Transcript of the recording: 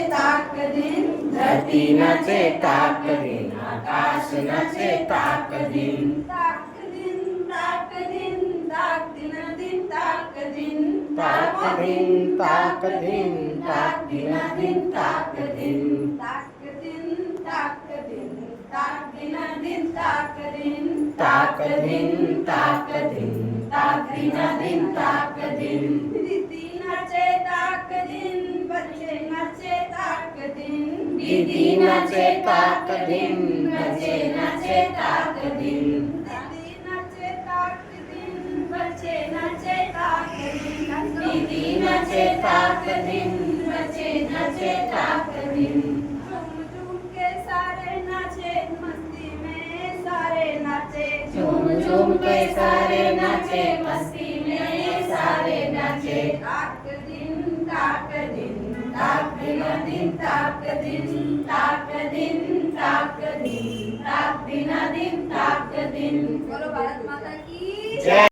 ताक दिन, धरती नाचे ताक दिन, आकाश नाचे ताक दिन। ताक दिन, ताक दिन, ताक दिन दिन, ताक दिन, ताक दिन, ताक दिन, ताक दिन दिन, ताक दिन। ताक दिन, ताक दिन, ताक दिन दिन, ताक दिन, ताक दिन, ताक दिन, ताक दिन दिन, ताक दिन। दीदी नाचे ताक दिन, बच्चे नाचे ताक दिन, दीदी नाचे ताक दिन, बच्चे नाचे ताक दिन। दीदी नाचे ताक दिन, बच्चे नाचे ताक दिन, दीदी नाचे ताक दिन, बच्चे नाचे ताक दिन। झूम झूम के सारे नाचे, मस्ती में सारे नाचे, झूम झूम के सारे नाचे, मस्ती में सारे नाचे। ताक दिन, ताक दिन, ताक दिन दिन, ताक दिन, ताक दिन, ताक दिन, ताक दिन दिन, ताक दिन। बोलो भारत माता की जय।